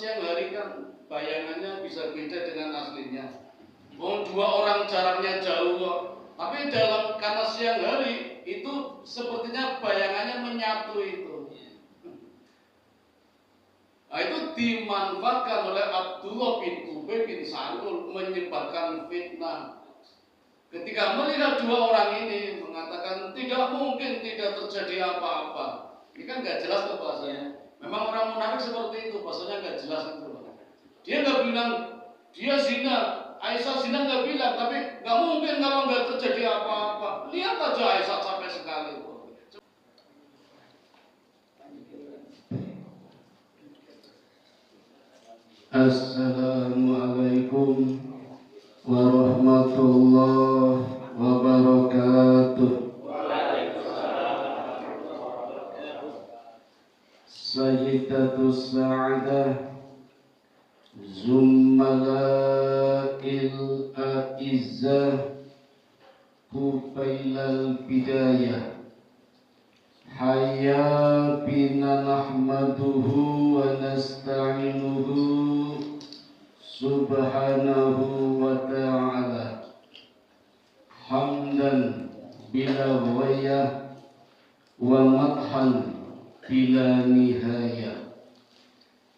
siang hari kan bayangannya bisa beda dengan aslinya. Dua orang jaraknya jauh kok. Tapi karena siang hari itu sepertinya bayangannya menyatu itu. Nah, itu dimanfaatkan oleh Abdullah bin Ubay bin Salul menyebarkan fitnah. Ketika melihat dua orang ini mengatakan tidak mungkin tidak terjadi apa-apa. Ini kan nggak jelas tuh bahasanya. Memang orang munafik seperti itu, bahasanya nggak jelas itu. Dia nggak bilang dia zina, Aisyah zina nggak bilang, tapi nggak mungkin kalau nggak terjadi apa-apa. Lihat aja Aisyah sampai sekali. Assalamualaikum warahmatullahi wabarakatuh. Sayyidatus Sa'adah Zummala'il A'izzah Kufailal Bidayah Hayya bina nahmaduhu wa nasta'inuhu subhanahu wa ta'ala hamdan bila ghayah wa madhan bila nihayah.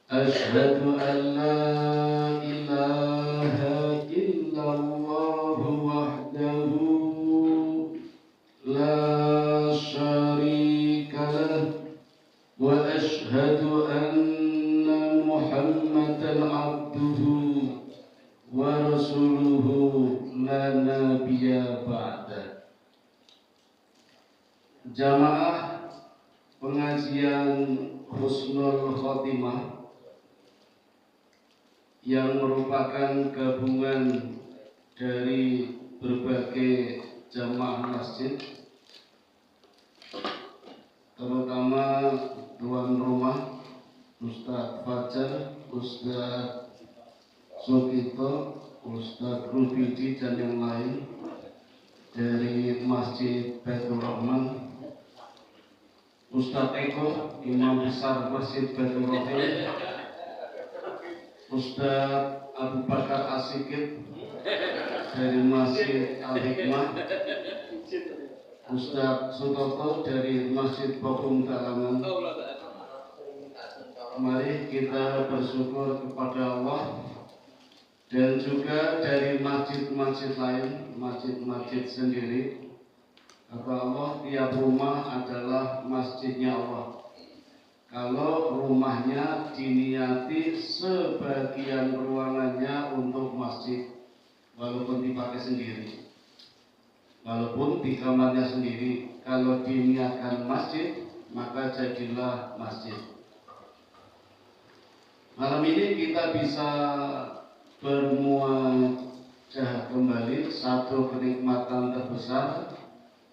Ashhadu an la ilaha illallah wahdahu la syarika lah wa ashhadu anna Muhammadan abduhu wa rasuluhu la nabiyya ba'da. Jamaah pengajian Husnul Khotimah yang merupakan gabungan dari berbagai jamaah masjid, terutama tuan rumah Ustadz Fajar, Ustadz Sukito, Ustadz Rufidi dan yang lain dari Masjid Baitur Rahman, Ustadz Eko, Imam Besar Masjid Baitur Rahman, Ustadz Abu Bakar Asikit dari Masjid Al-Hikmah, Ustadz Sutoto dari Masjid Bokung Talangan. Mari kita bersyukur kepada Allah, dan juga dari masjid-masjid lain, masjid-masjid sendiri. Kata Allah, tiap rumah adalah masjidnya Allah. Kalau rumahnya diniati sebagian ruangannya untuk masjid, walaupun dipakai sendiri, walaupun di kamarnya sendiri, kalau diniatkan masjid, maka jadilah masjid. Malam ini kita bisa bermuajah kembali, satu kenikmatan terbesar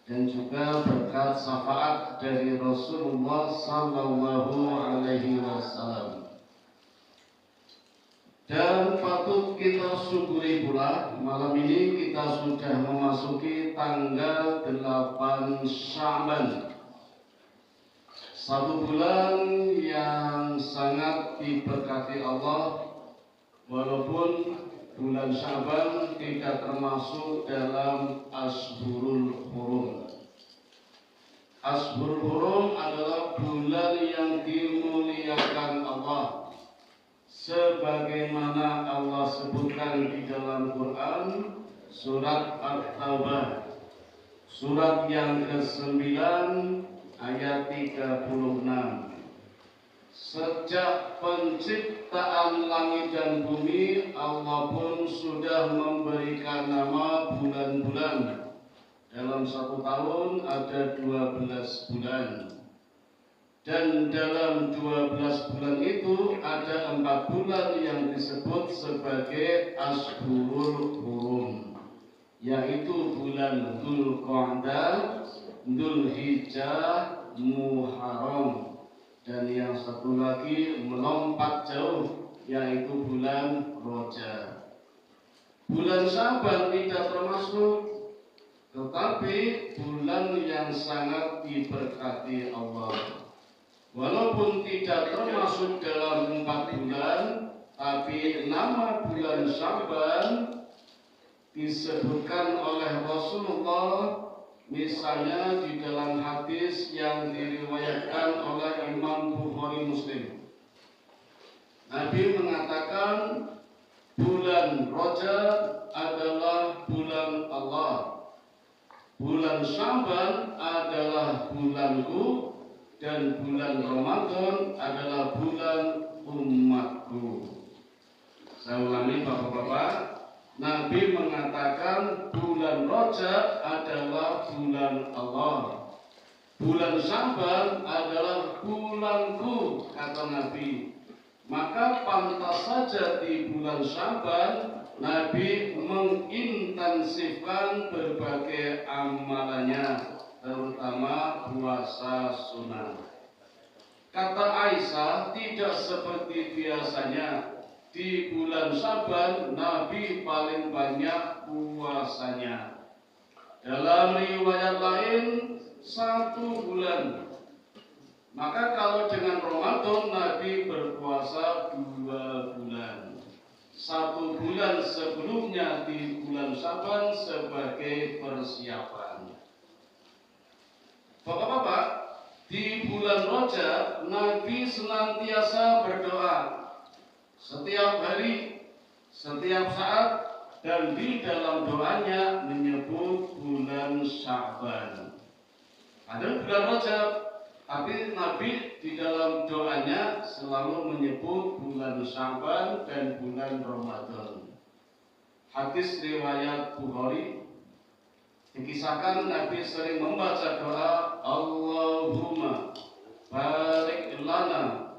dan juga berkat syafaat dari Rasulullah Sallallahu Alaihi Wasallam. Dan patut kita syukuri pula, malam ini kita sudah memasuki tanggal 8 Sya'ban, satu bulan yang sangat diberkati Allah. Walaupun bulan Sya'ban tidak termasuk dalam Ashhurul Hurum. Ashhurul Hurum adalah bulan yang dimuliakan Allah, sebagaimana Allah sebutkan di dalam Quran surat At-Taubah, surat yang ke-9 ayat 36. Sejak penciptaan langit dan bumi, Allah pun sudah memberikan nama bulan-bulan. Dalam satu tahun ada 12 bulan. Dan dalam 12 bulan itu ada 4 bulan yang disebut sebagai Ashhurul Hurum, yaitu bulan Dzulqa'dah, Dzulhijjah, Muharram, dan yang satu lagi melompat jauh, yaitu bulan Rajab. Bulan Sya'ban tidak termasuk, tetapi bulan yang sangat diberkati Allah. Walaupun tidak termasuk dalam 4 bulan, Tapi nama bulan Sya'ban disebutkan oleh Rasulullah, misalnya di dalam hadis yang diriwayatkan oleh Imam Bukhari Muslim. Nabi mengatakan bulan Rajab adalah bulan Allah, bulan Sya'ban adalah bulanku, dan bulan Ramadan adalah bulan umatku. Saya ulangi Bapak-bapak, Nabi mengatakan bulan Rajab adalah bulan Allah, bulan Sya'ban adalah bulanku, kata Nabi. Maka pantas saja di bulan Sya'ban Nabi mengintensifkan berbagai amalannya, terutama puasa sunnah. Kata Aisyah, tidak seperti biasanya. Di bulan Sya'ban Nabi paling banyak puasanya. Dalam riwayat lain 1 bulan. Maka kalau dengan Ramadan Nabi berpuasa 2 bulan. 1 bulan sebelumnya di bulan Sya'ban sebagai persiapan. Bapak-bapak, di bulan Rajab Nabi senantiasa berdoa setiap hari, setiap saat, dan di dalam doanya menyebut bulan Sya'ban. Ada bulan Rajab, tapi Nabi di dalam doanya selalu menyebut bulan Sya'ban dan bulan Ramadan. Hadis riwayat Bukhari dikisahkan Nabi sering membaca doa Allahumma barik lana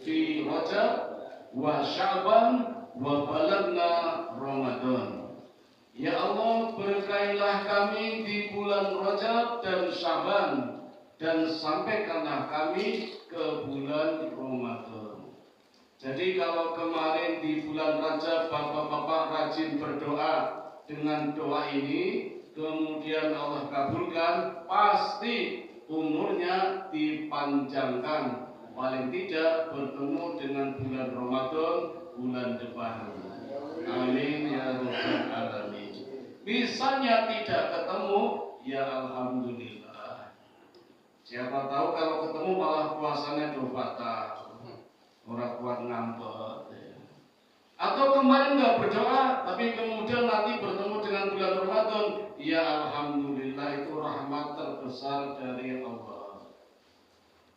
fi Rajab wa Sya'ban wa balagna Ramadan. Ya Allah, berkailah kami di bulan Rajab dan Sya'ban, dan sampaikanlah kami ke bulan Ramadan. Jadi kalau kemarin di bulan Rajab Bapak-bapak rajin berdoa dengan doa ini, kemudian Allah kabulkan, pasti umurnya dipanjangkan. Paling tidak bertemu dengan bulan Ramadan bulan depan. Amin ya rabbal alamin. Misalnya tidak ketemu, ya alhamdulillah. Siapa tahu kalau ketemu malah puasanya batal, orang kuat ngambek. Atau kemarin nggak berdoa, tapi kemudian nanti bertemu dengan bulan Ramadan, ya alhamdulillah, itu rahmat terbesar dari Allah.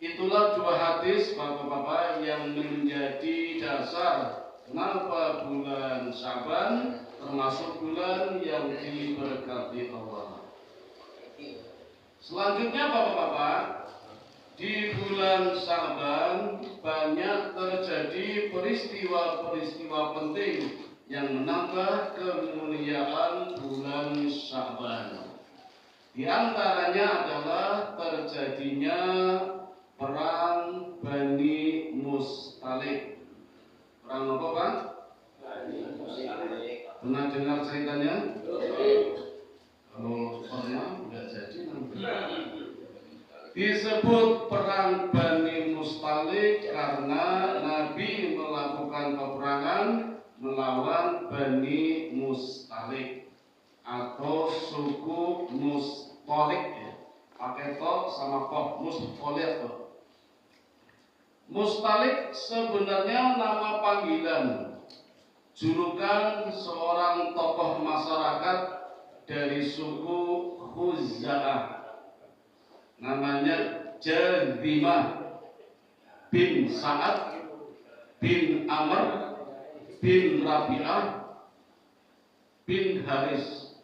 Itulah 2 hadis Bapak-bapak yang menjadi dasar kenapa bulan Sya'ban termasuk bulan yang diberkati Allah. Selanjutnya Bapak-bapak, di bulan Sya'ban banyak terjadi peristiwa-peristiwa penting yang menambah kemuliaan bulan Sya'ban. Di antaranya adalah terjadinya perang Bani Mustalik. Perang apa, Pak? Pernah dengar ceritanya? Kalau pernah, udah jadi nanti. Disebut perang Bani Mustalik karena Nabi melakukan peperangan melawan Bani Mustalik atau suku Mustalik, ya. Pakai to sama kof, Mustalik. Mustalik sebenarnya nama panggilan, julukan seorang tokoh masyarakat dari suku Khuza'ah. Namanya Jadhimah bin Sa'ad bin Amr bin Rabi'ah bin Haris.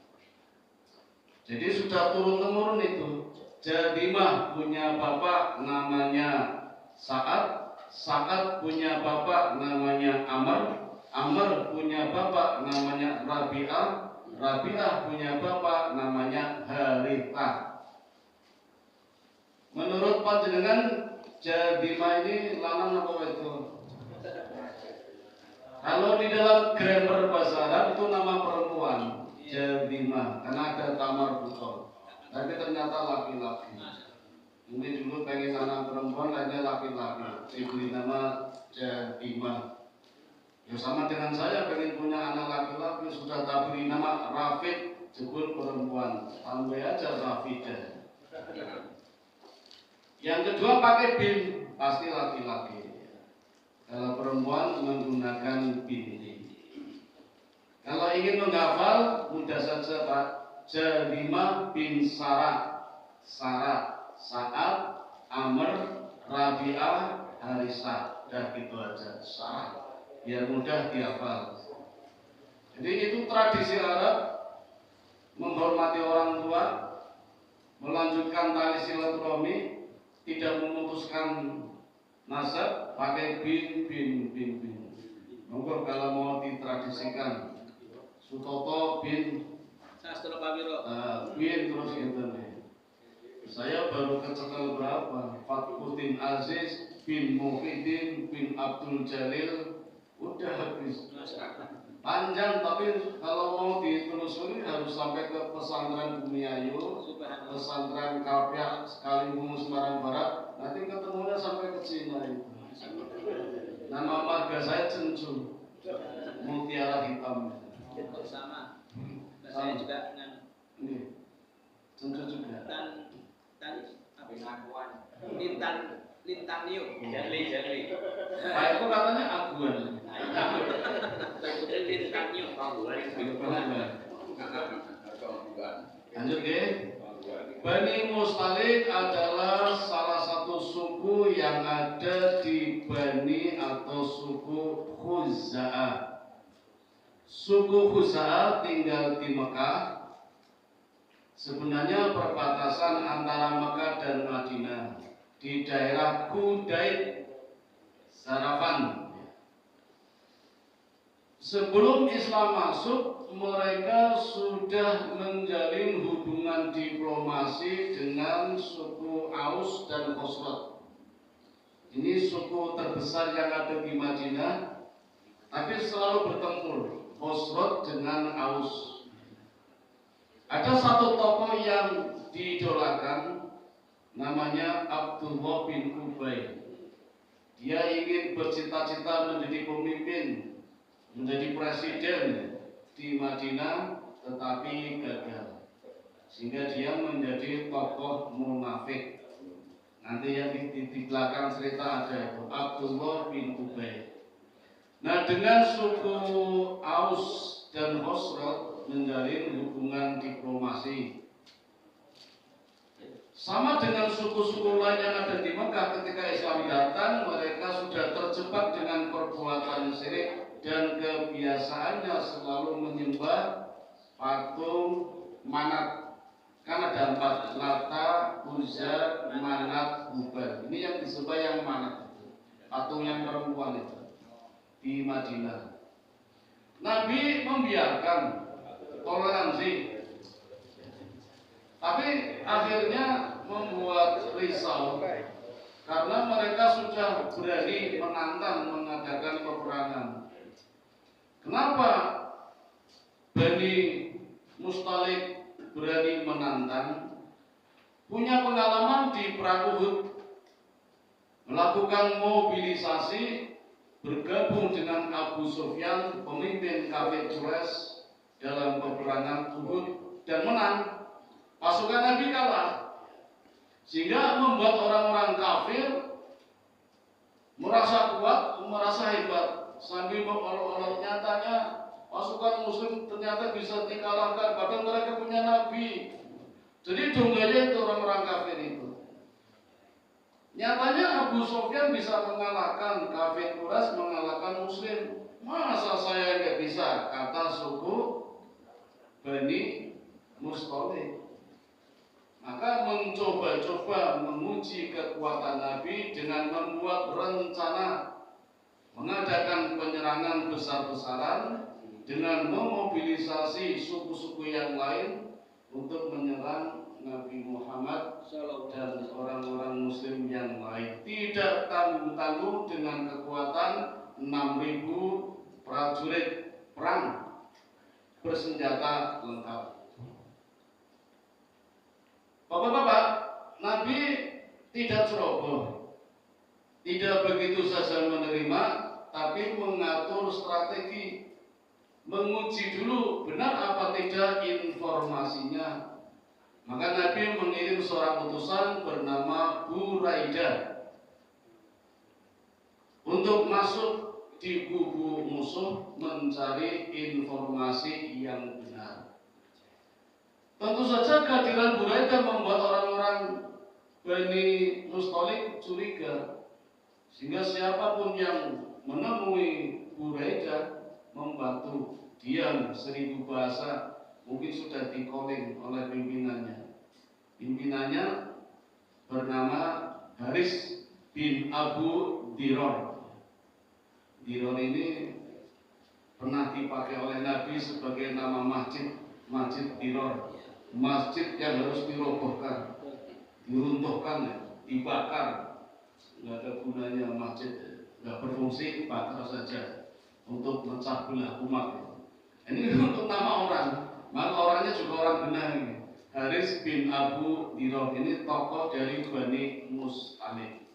Jadi sudah turun-temurun itu. Jadhimah punya bapak namanya Sa'ad, Sa'ad punya bapak namanya Amr, Amr punya bapak namanya Rabi'ah, Rabi'ah punya bapak namanya Harithah. Menurut panjenengan Jadhimah ini lanang apa itu? Kalau di dalam grammar bahasa Arab itu nama perempuan, Jadhimah, karena ada tamar buton. Tapi ternyata laki-laki. Mungkin dulu pengen anak perempuan, lainnya laki-laki. Diberi nama Jadhimah. Ya sama dengan saya pengen punya anak laki-laki, sudah tak beri nama Rafid, jebul perempuan, tambah aja Rafidah. Yang kedua pakai bin, pasti laki-laki. Kalau perempuan menggunakan binti. Kalau ingin menghafal mudah saja Pak. Jarimah bin Sarah, Sa'ad, Amr, Rabi'ah, Harisah. Dah gitu aja, Sarah. Biar mudah dihafal. Jadi itu tradisi Arab, menghormati orang tua, melanjutkan tali silaturahmi, tidak memutuskan nasab, pakai bin. Monggo kalau mau ditradisikan, Sutoto bin Sastro Pawiro. Bin terus gitu nih. Saya baru kecekel berapa? Fatkuddin Aziz bin Muhyiddin bin Abdul Jalil, udah habis. Panjang, tapi kalau mau ditelusuri harus sampai ke pesantren Bumiayu, pesantren Kapyak Sekaligus Semarang Barat, nanti ketemunya sampai ke Cina itu. Nama marga saya Cencu, mutiara hitam. Sama. Saya juga dengan Cencu juga. Lintang Niu. Jali. Pak itu katanya Aguan. Lintang Niu. Lanjut ya. Bani Mustalik adalah salah satu suku yang ada di Bani atau suku Khuza'ah. Suku Khuza'ah tinggal di Mekah. Sebenarnya perbatasan antara Mekah dan Madinah di daerah Kudaid, Sarafan. Sebelum Islam masuk, mereka sudah menjalin hubungan diplomasi dengan suku Aus dan Khosrot. Ini suku terbesar yang ada di Madinah, tapi selalu bertempur Khosrot dengan Aus. Ada satu tokoh yang diidolakan, namanya Abdullah bin Ubay. Dia ingin bercita-cita menjadi pemimpin, menjadi presiden di Madinah, tetapi gagal. Sehingga dia menjadi tokoh munafik. Nanti yang di belakang cerita ada itu Abdullah bin Ubay. Nah, dengan suku Aus dan Khosrot menjalin hubungan diplomasi. Sama dengan suku-suku lain yang ada di Mekah, ketika Islam datang, mereka sudah terjebak dengan perbuatan syirik dan kebiasaannya selalu menyembah patung Manat. Kan ada 4, Lata, Uzza, Manat, Hubal. Ini yang disembah yang Manat, patung yang perempuan itu di Madinah. Nabi membiarkan toleransi, tapi akhirnya membuat risau karena mereka sudah berani menantang mengadakan peperangan. Kenapa Bani Mustalik berani menantang? Punya pengalaman di perang Uhud, melakukan mobilisasi, bergabung dengan Abu Sufyan, pemimpin kafir Quraisy, dalam peperangan Uhud dan menang. Pasukan Nabi kalah, sehingga membuat orang-orang kafir merasa kuat, merasa hebat, sambil mengolok-olok. Nyatanya pasukan Muslim ternyata bisa dikalahkan, padahal mereka punya Nabi. Jadi dongganya itu orang-orang kafir itu. Nyatanya Abu Sufyan bisa mengalahkan kafir Quraisy, mengalahkan Muslim. Masa saya nggak bisa? Kata suku Bani Mustalik. Maka mencoba-coba menguji kekuatan Nabi dengan membuat rencana mengadakan penyerangan besar-besaran dengan memobilisasi suku-suku yang lain untuk menyerang Nabi Muhammad dan orang-orang Muslim yang lain. Tidak tanggung-tanggung dengan kekuatan 6.000 prajurit perang bersenjata lengkap. Bapak-bapak, Nabi tidak ceroboh, tidak begitu saja menerima, tapi mengatur strategi, menguji dulu benar apa tidak informasinya. Maka Nabi mengirim seorang utusan bernama Buraidah untuk masuk di kubu musuh mencari informasi yang benar. Tentu saja kehadiran Buraidah membuat orang-orang Bani Mustalik curiga, sehingga siapapun yang menemui Buraidah membantu diam 1000 bahasa mungkin sudah di-calling oleh pimpinannya. Pimpinannya bernama Haris bin Abu Diror. Diror ini pernah dipakai oleh Nabi sebagai nama masjid, Masjid Diror, masjid yang harus dirobohkan, diruntuhkan, dibakar. Nggak ada gunanya masjid, nggak berfungsi, bakar saja untuk memecah belah umat. Ini untuk nama orang, maka orangnya juga orang benar ini. Haris bin Abu Diror ini tokoh dari Bani Mustalik.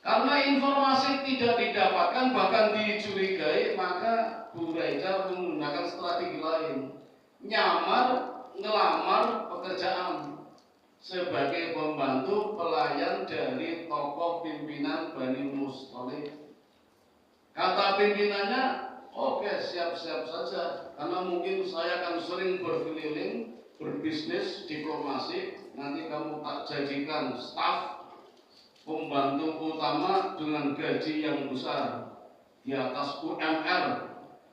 Karena informasi tidak didapatkan, bahkan dicurigai, maka Buraidah menggunakan strategi lain, ngelamar pekerjaan sebagai pembantu pelayan dari tokoh pimpinan Bani Mustalik. Kata pimpinannya, oke, siap-siap saja, karena mungkin saya akan sering berkeliling, berbisnis, diplomasi, nanti kamu tak jadikan staf pembantu utama dengan gaji yang besar di atas UMR,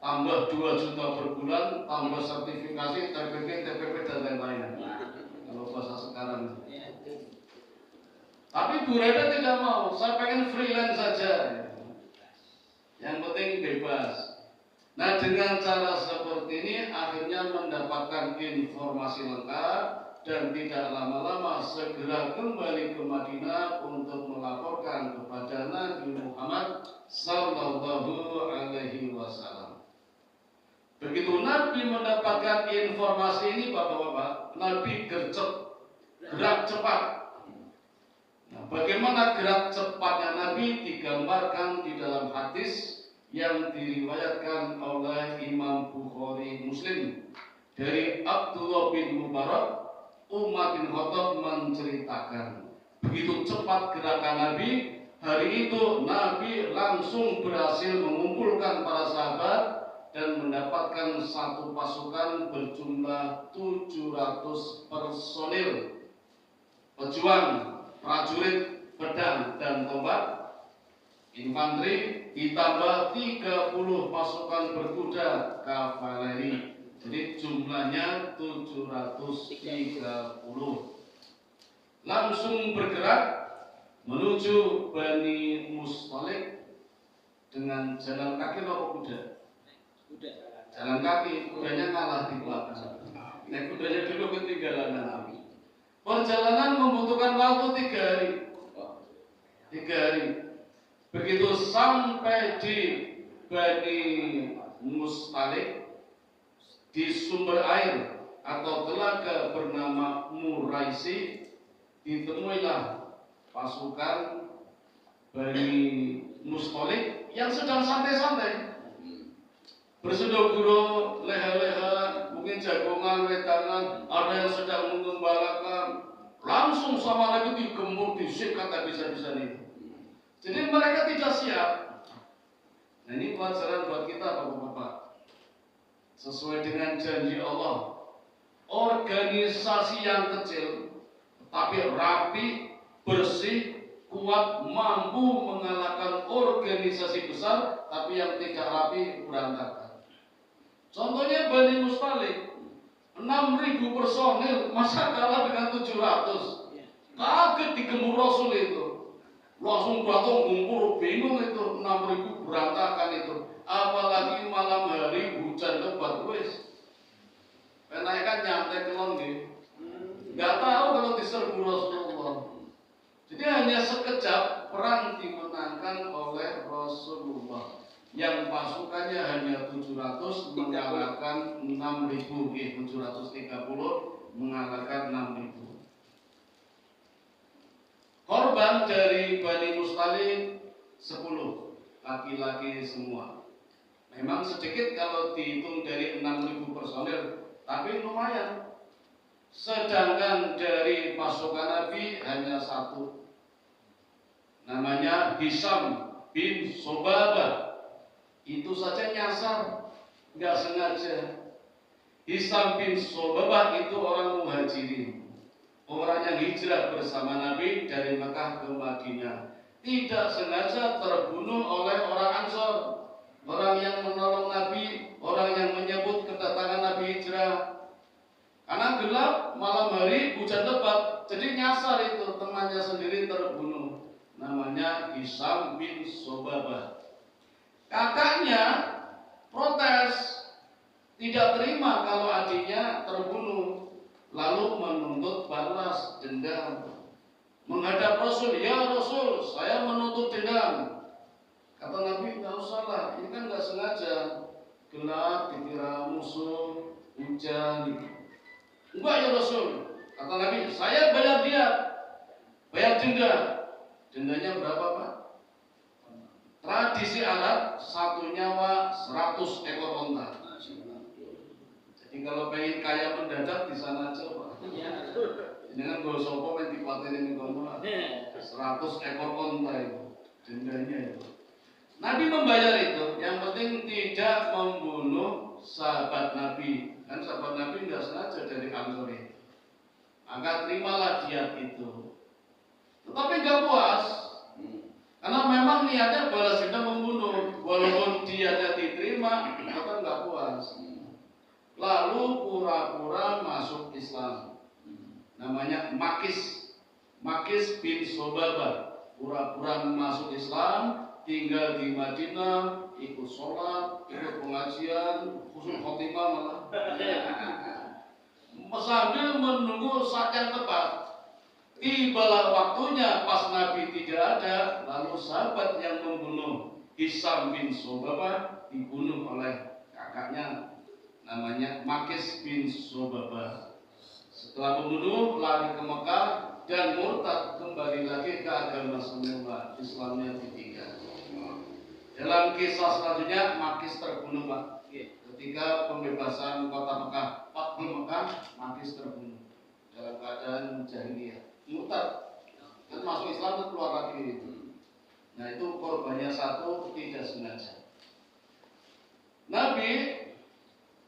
tambah 2 juta per bulan, tambah sertifikasi, TPP, TPP dan lain-lain. Kalau bahasa sekarang. Tapi Buraidah tidak mau, saya pengen freelance saja. Yang penting bebas. Nah, dengan cara seperti ini akhirnya mendapatkan informasi lengkap dan tidak lama-lama segera kembali ke Madinah untuk melaporkan kepada Nabi Muhammad sallallahu alaihi wasallam. Begitu Nabi mendapatkan informasi ini, Bapak-bapak, Nabi gercep, gerak cepat. Nah, bagaimana gerak cepatnya Nabi digambarkan di dalam hadis yang diriwayatkan oleh Imam Bukhari Muslim dari Abdullah bin Mubarak. Umar bin Khattab menceritakan, begitu cepat gerakan Nabi, hari itu Nabi langsung berhasil mengumpulkan para sahabat dan mendapatkan satu pasukan berjumlah 700 personil pejuang, prajurit, pedang dan tombak, infanteri, ditambah 30 pasukan berkuda kavaleri. Jadi jumlahnya 730. Langsung bergerak menuju Bani Mustalik dengan jalan kaki atau kuda? Kuda. Jalan kaki, kudanya kalah di belakang. Nah, kudanya dulu ketinggalan Nabi. Perjalanan membutuhkan waktu 3 hari. 3 hari. Begitu sampai di Bani Mustalik, di sumber air atau telaga bernama Muraisi, ditemuilah pasukan Bani Mustalik yang sedang santai-santai, bersedekuro, leha-leha, mungkin jagongan, wedangan, ada yang sedang mengembalakan. Langsung sama Nabi digembur, disikat habis-habisan itu. Jadi mereka tidak siap. Nah, ini pelajaran buat kita, Bapak-bapak. Sesuai dengan janji Allah, organisasi yang kecil tapi rapi, bersih, kuat, mampu mengalahkan organisasi besar tapi yang tidak rapi, berantakan. Contohnya Bani Mustalik, 6.000 personil, masa kalah dengan 700? Kaget digembur Rasul itu, langsung datang kumpul, bingung itu, 6.000 berantakan itu. Apalagi malam hari hujan lebat, wes. Kenaikan nyantai kelon gitu. Nggak tahu kalau diserbu Rasulullah. Jadi hanya sekejap perang dimenangkan oleh Rasulullah. Yang pasukannya hanya 700 mengalahkan 6.000, 730 mengalahkan 6.000. Korban dari Bani Mustalik 10 laki-laki semua. Memang sedikit kalau dihitung dari 6.000 personil, tapi lumayan. Sedangkan dari pasukan Nabi hanya satu, namanya Hisam bin Sobabah. Itu saja nyasar, nggak sengaja. Hisam bin Sobabah itu orang Muhajirin, orang yang hijrah bersama Nabi dari Mekah ke Madinah. Tidak sengaja terbunuh oleh orang Ansor, orang yang menolong Nabi, orang yang menyebut kedatangan Nabi hijrah. Karena gelap malam hari, hujan lebat, jadi nyasar itu, temannya sendiri terbunuh. Namanya Hisam bin Sobabah. Kakaknya protes, tidak terima kalau adiknya terbunuh, lalu menuntut balas dendam. Menghadap Rasul, ya Rasul, saya menuntut dendam. Kata Nabi, nggak usah lah, ini kan nggak sengaja, gelap, dikira musuh, hujan. Enggak ya Rasul, kata Nabi, saya bayar dia, bayar denda. Dendanya berapa Pak? Tradisi Arab, 1 nyawa 100 ekor onta. Jadi kalau pengen kaya mendadak di sana aja Pak. Jangan gue sopo main dipatenin kono. 100 ekor onta itu dendanya itu. Nabi membayar itu, yang penting tidak membunuh sahabat Nabi. Kan sahabat Nabi nggak sengaja dari Ansor. Maka terimalah diat itu. Tetapi nggak puas, karena memang niatnya balas dendam membunuh. Walaupun diatnya diterima, tetap nggak puas. Lalu pura-pura masuk Islam. Namanya Makis bin Sobabah. Pura-pura masuk Islam, tinggal di Madinah, ikut sholat, ikut pengajian, khusus khotimah malah. Sambil menunggu saat yang tepat. Tibalah waktunya pas Nabi tidak ada, lalu sahabat yang membunuh Hisam bin Sobabah dibunuh oleh kakaknya, namanya Makis bin Sobabah. Setelah membunuh, lari ke Mekah dan murtad, kembali lagi ke agama semula, Islamnya ditinggal. Dalam kisah selanjutnya, Makis terbunuh Pak. Ketika pembebasan kota Mekah, Fathu Mekah, Makis terbunuh dalam keadaan jahiliyah, murtad. Dan masuk Islam itu keluar lagi. Nah itu korbannya satu, tidak sengaja. Nabi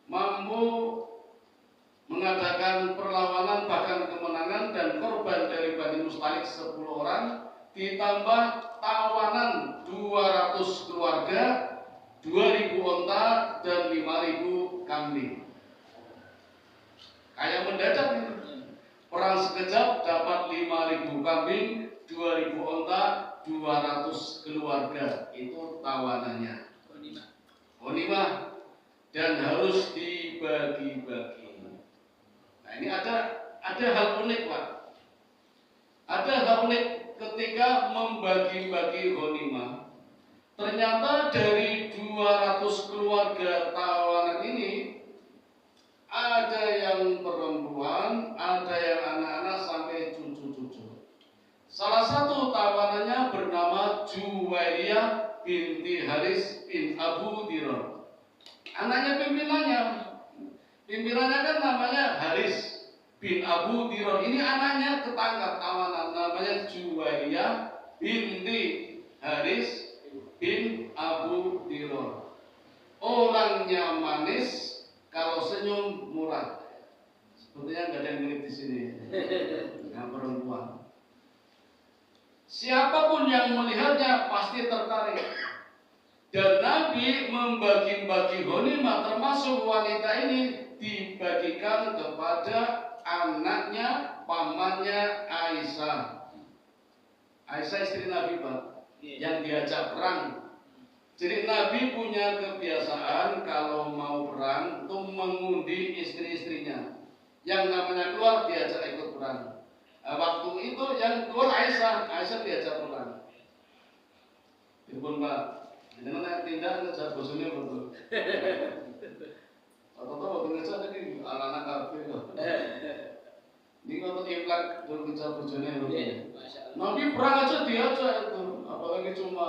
mampu mengadakan perlawanan bahkan kemenangan, dan korban dari Bani Mustalik 10 orang, ditambah tawanan 200 keluarga, 2.000 onta dan 5.000 kambing. Kayak mendadak ini. Perang sekejap dapat 5.000 kambing, 2.000 onta, 200 keluarga. Itu tawanannya. Ghanimah. Dan harus dibagi-bagi. Nah ini ada hal unik Pak. Ada hal unik ketika membagi-bagi ghanimah. Ternyata dari 200 keluarga tawanan ini, ada yang perempuan, ada yang anak-anak sampai cucu-cucu. Salah satu tawanannya bernama Juwairiyah binti Haris bin Abu Dirar. Anaknya pimpinannya. Pimpinannya kan namanya Haris bin Abu Dirar. Ini anaknya ketangkap tawanan, namanya Juwairiyah binti Haris bin Abu Dirar. Orangnya manis, kalau senyum murah. Sepertinya nggak ada yang mirip di sini. Yang perempuan. Siapapun yang melihatnya pasti tertarik. Dan Nabi membagi-bagi ghanimah, termasuk wanita ini dibagikan kepada anaknya, pamannya Aisyah. Aisyah istri Nabi Pak, yang diajak perang. Jadi Nabi punya kebiasaan kalau mau perang itu mengundi istri-istrinya. Yang namanya keluar diajak ikut perang. Nah, waktu itu yang keluar Aisyah diajak perang. Dipun Pak, jangan tindak ngejak bosone betul. Atau waktu ngejak tadi anak-anak kafir. Ini untuk imlek dulu ngejak bosone betul. Nabi perang aja diajak itu, apalagi cuma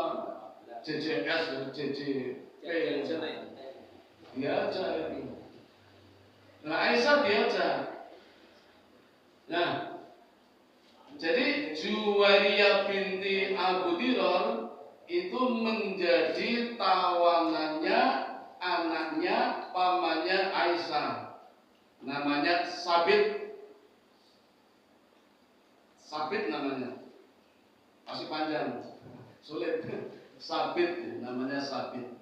JJS, JJP, diajak itu. Nah, Aisyah diajak. Nah, jadi Juwairiyah binti Abu Dirar itu menjadi tawanannya anaknya pamannya Aisyah, namanya Sabit. Sabit namanya, masih panjang, sulit. Sabit namanya Sabit.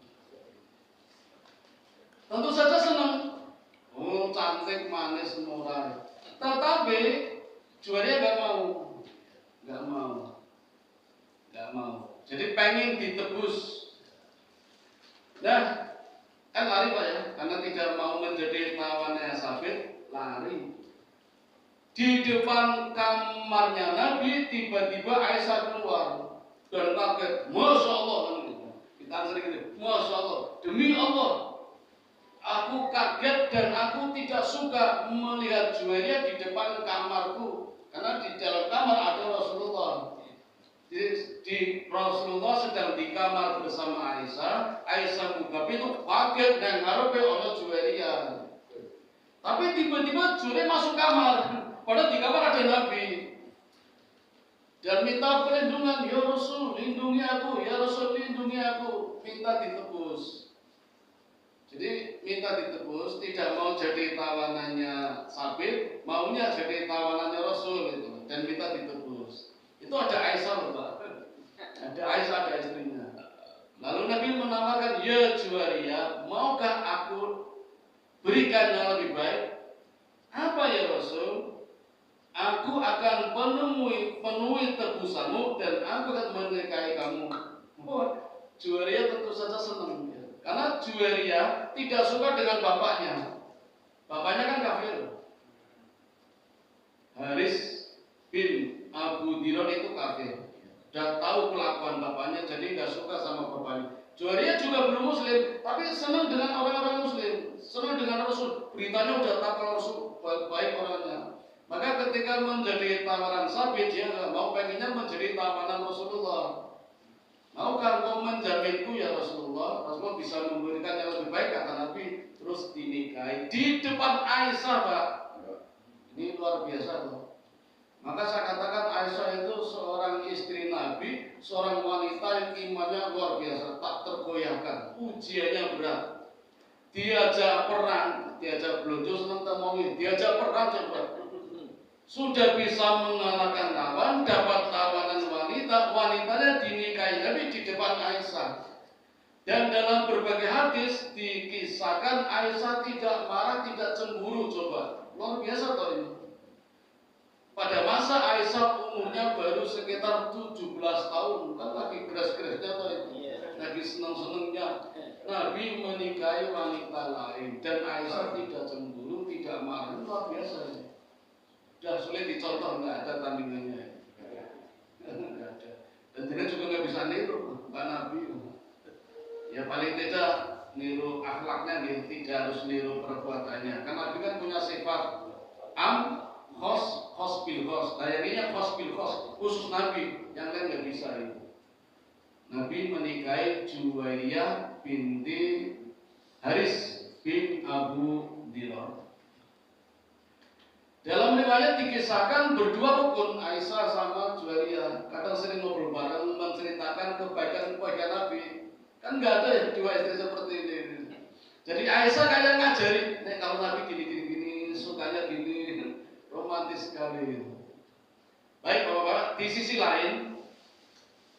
Tentu saja senang. Oh, cantik, manis, murah. Tetapi Juwairiyah nggak mau. Jadi pengen ditebus. Nah, kan lari Pak ya, karena tidak mau menjadi tawannya Sabit, lari. Di depan kamarnya Nabi tiba-tiba Aisyah keluar dan kaget. Masya Allah, kita sering gitu. Masya Allah, demi Allah, aku kaget dan aku tidak suka melihat Juwairiyah di depan kamarku, karena di dalam kamar ada Rasulullah. Di Rasulullah sedang di kamar bersama Aisyah. Aisyah buka pintu, kaget dan ngarepe ana Juwairiyah. Tapi tiba-tiba Juwairiyah masuk kamar, padahal di kamar ada Nabi. Dan minta perlindungan, ya Rasul, lindungi aku, ya Rasul, lindungi aku, minta ditebus. Jadi minta ditebus, tidak mau jadi tawanannya Sabit, maunya jadi tawanannya Rasul itu, dan minta ditebus. Itu ada Aisyah loh Pak. Ada Aisyah, ada istrinya. Lalu Nabi menawarkan, ya Juwairiyah, maukah aku berikan yang lebih baik? Apa ya Rasul? Aku akan penuhi tebusanmu dan aku akan menikahi kamu. Oh, Juwairiyah tentu saja senang ya. Karena Juwairiyah tidak suka dengan bapaknya. Bapaknya kan kafir. Haris bin Abu Dirar itu kafir. Sudah tahu kelakuan bapaknya, jadi nggak suka sama bapaknya. Juwairiyah juga belum Muslim, tapi senang dengan orang-orang Muslim, senang dengan Rasul. Beritanya udah tahu kalau Rasul baik orangnya. Maka ketika menjadi tawaran Sabit, dia nggak mau, pengennya menjadi tawanan Rasulullah. Maukah engkau menjaminku ya Rasulullah? Rasulullah bisa memberikan yang lebih baik, kata Nabi. Terus dinikahi di depan Aisyah, Pak. Ini luar biasa loh. Maka saya katakan Aisyah itu seorang istri Nabi, seorang wanita yang imannya luar biasa, tak tergoyahkan. Ujiannya berat. Diajak perang, diajak belanja senang temogi, diajak perang coba. Sudah bisa mengalahkan lawan, dapat tawanan wanita, wanitanya dinikahi Nabi di depan Aisyah. Dan dalam berbagai hadis dikisahkan Aisyah tidak marah, tidak cemburu, coba. Luar biasa toh ini. Pada masa Aisyah umurnya baru sekitar 17 tahun, kan lagi keras-kerasnya toh itu. Lagi senang-senangnya. Nabi menikahi wanita lain dan Aisyah tidak cemburu, tidak marah. Luar biasa ini. Sudah sulit dicontoh, nggak ada tandingannya. Nggak ada. Dan dia juga nggak bisa niru Pak Nabi. Ya paling tidak niru akhlaknya, dia tidak harus niru perbuatannya. Karena Nabi kan punya sifat khos bil khos. Layaninya khos bil khos, khusus Nabi, yang lain nggak bisa itu. Nabi menikahi Juwairiyah binti Haris bin Abu Dirar. Dalam riwayat dikisahkan berdua rukun, Aisyah sama Juwairiyah. Kadang sering ngobrol bareng, menceritakan kebaikan-kebaikan Nabi. Kan nggak ada ya dua istri seperti ini. Jadi Aisyah kayak ngajari, nek kalau Nabi gini, sukanya gini, romantis sekali. Baik Bapak, di sisi lain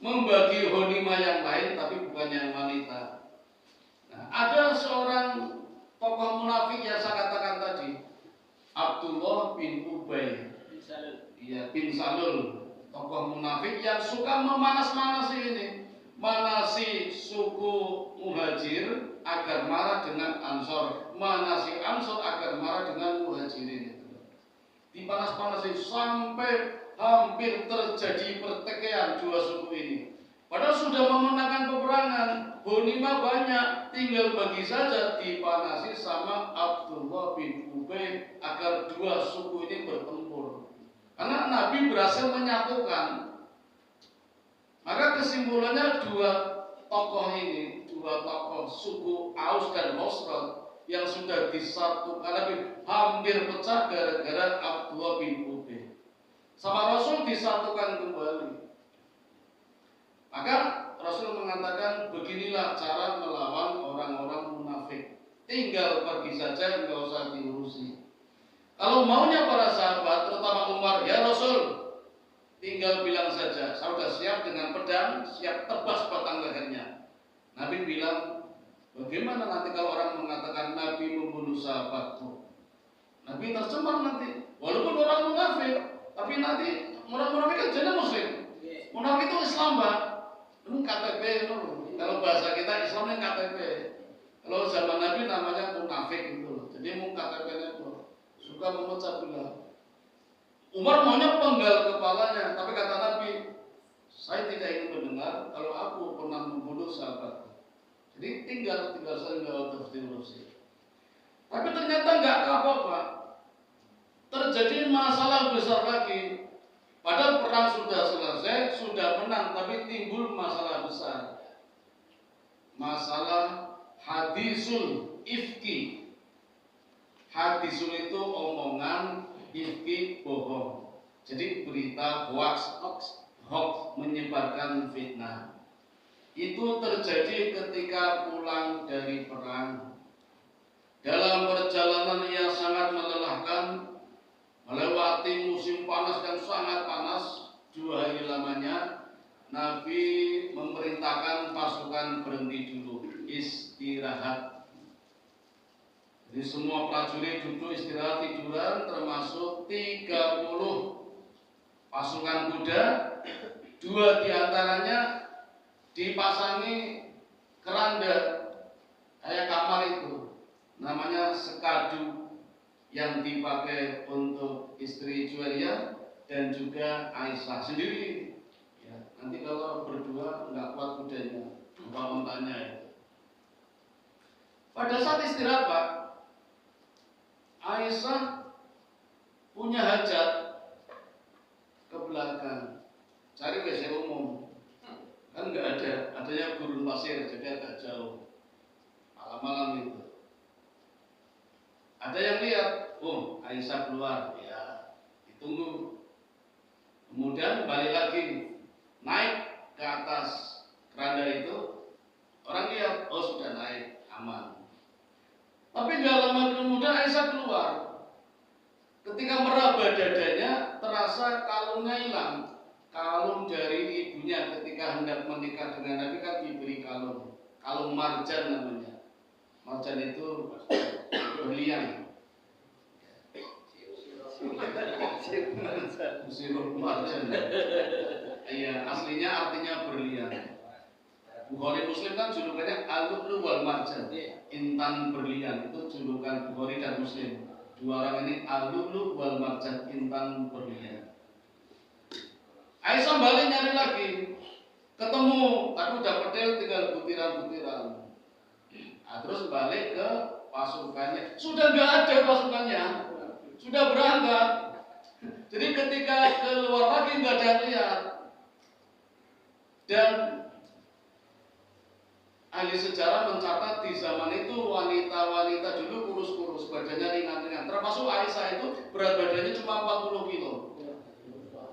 membagi honimah yang lain, tapi bukan yang wanita. Nah, ada seorang tokoh munafik yang saya katakan tadi, Abdullah bin Ubay, bin Salul, tokoh munafik yang suka memanas-manasi ini, manasi suku Muhajir agar marah dengan Ansor, manasi Ansor agar marah dengan Muhajirin. Dipanas-panasi sampai hampir terjadi pertikaian dua suku ini. Padahal sudah memenangkan peperangan, ghanimah banyak, tinggal bagi saja dipanasi sama Abdullah bin Ubay agar dua suku ini bertempur. Karena Nabi berhasil menyatukan. Maka kesimpulannya dua tokoh ini, dua tokoh suku Aus dan Khosraj yang sudah disatukan, tapi hampir pecah gara-gara Abdullah bin Ubay. Sama Rasul disatukan kembali. Maka Rasul mengatakan, beginilah cara melawan orang-orang munafik. Tinggal pergi saja, nggak usah diurusi. Kalau maunya para sahabat, terutama Umar, ya Rasul, tinggal bilang saja, saya sudah siap dengan pedang, siap tebas batang lehernya. Nabi bilang, bagaimana nanti kalau orang mengatakan Nabi membunuh sahabatku? Nabi tercemar nanti. Walaupun orang munafik, tapi nanti orang munafik kan jadi muslim. Munafik itu Islam, Pak. Ini KTP itu. Kalau bahasa kita Islam ini KTP. Kalau zaman Nabi namanya munafik itu. Jadi mau KTP-nya itu suka memecah belah. Umar maunya penggal kepalanya, tapi kata Nabi, saya tidak ingin mendengar kalau aku pernah membunuh sahabatku. Jadi tinggal saja, nggak usah diurusi. Tapi ternyata nggak kapok, Pak. Terjadi masalah besar lagi. Padahal perang sudah selesai, sudah menang, tapi timbul masalah besar. Masalah hadisul ifki. Hadisul itu omongan, ifki bohong. Jadi berita hoax menyebarkan fitnah. Itu terjadi ketika pulang dari perang. Dalam perjalanan yang sangat melelahkan, melewati musim panas yang sangat panas, 2 hari lamanya, Nabi memerintahkan pasukan berhenti dulu, istirahat. Jadi semua prajurit duduk istirahat tiduran, termasuk 30 pasukan kuda. 2 diantaranya dipasangi keranda kayak kamar itu, namanya sekadu, yang dipakai untuk istri Juwairiyah dan juga Aisyah sendiri. Ya, nanti kalau berdua nggak kuat kudanya, buka ontanya ya. Pada saat istirahat, Pak, Aisyah punya hajat ke belakang, cari WC umum, kan nggak ada, adanya gurun pasir, jadi agak jauh, malam-malam itu. Ada yang lihat, oh Aisyah keluar, ya ditunggu. Kemudian balik lagi, naik ke atas keranda itu, orang lihat, oh sudah naik, aman. Tapi gak lama kemudian Aisyah keluar. Ketika meraba dadanya, terasa kalungnya hilang. Kalung dari ibunya ketika hendak menikah dengan Nabi kan diberi kalung marjan namanya. Marjan itu berlian. Sirul marjan. Iya, aslinya artinya berlian. Bukhari Muslim kan julukannya al-lu'lu wal marjan. Intan berlian itu julukan Bukhari dan Muslim. 2 orang ini al-lu'lu wal marjan, intan berlian. Aisyah balik nyari lagi. Ketemu, tapi udah pedel tinggal butiran-butiran. Nah, terus balik ke pasukannya. Sudah nggak ada pasukannya, sudah berangkat. Jadi ketika keluar lagi nggak ada yang lihat. Dan ahli sejarah mencatat di zaman itu wanita-wanita dulu kurus-kurus, badannya ringan-ringan. Termasuk Aisyah itu berat badannya cuma 40 kilo.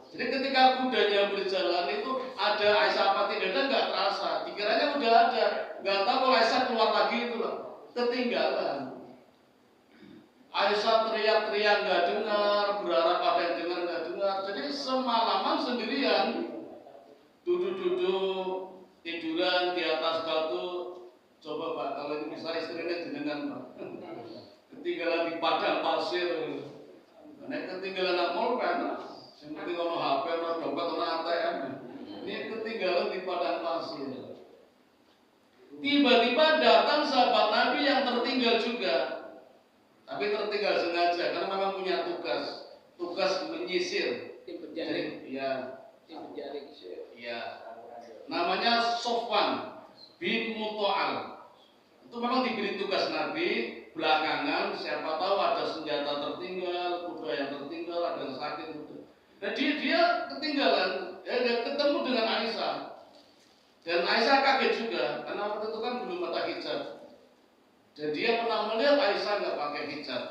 Jadi ketika kudanya berjalan itu ada Aisyah apa tidak ada nggak terasa. Dikiranya udah ada, nggak tahu kalau Aisyah keluar lagi itu loh, ketinggalan. Aisyah teriak-teriak nggak dengar, berharap ada yang dengar nggak dengar. Jadi semalaman sendirian, duduk-duduk tiduran di atas batu. Coba Pak, kalau ini bisa istrinya jenengan Pak, ketinggalan di padang pasir. Nek ketinggalan nak pulpen, seperti ono HP, ono dompet, ono ATM. Ini ketinggalan di padang pasir. Tiba-tiba datang sahabat Nabi yang tertinggal juga. Tapi tertinggal sengaja karena memang punya tugas menyisir. Tim penjaring. Ya. Tim penjaring. Ya. Namanya Sofwan bin Muto'al. Itu memang diberi tugas Nabi. Belakangan siapa tahu ada senjata tertinggal, kuda yang tertinggal, ada yang sakit. Nah dia ketinggalan, dia ketemu dengan Aisyah. Dan Aisyah kaget juga karena waktu itu kan belum ada hijab. Dan dia pernah melihat Aisyah nggak pakai hijab.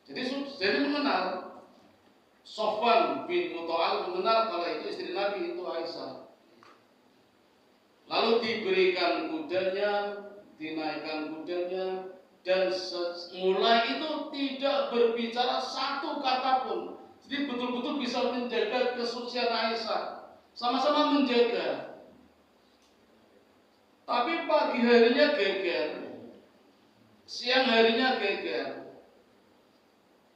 Jadi mengenal Sofwan bin Mu'tal mengenal kalau itu istri Nabi itu Aisyah. Lalu diberikan kudanya, dinaikkan kudanya, dan mulai itu tidak berbicara satu kata pun. Jadi betul-betul bisa menjaga kesucian Aisyah, sama-sama menjaga. Tapi pagi harinya geger, siang harinya geger.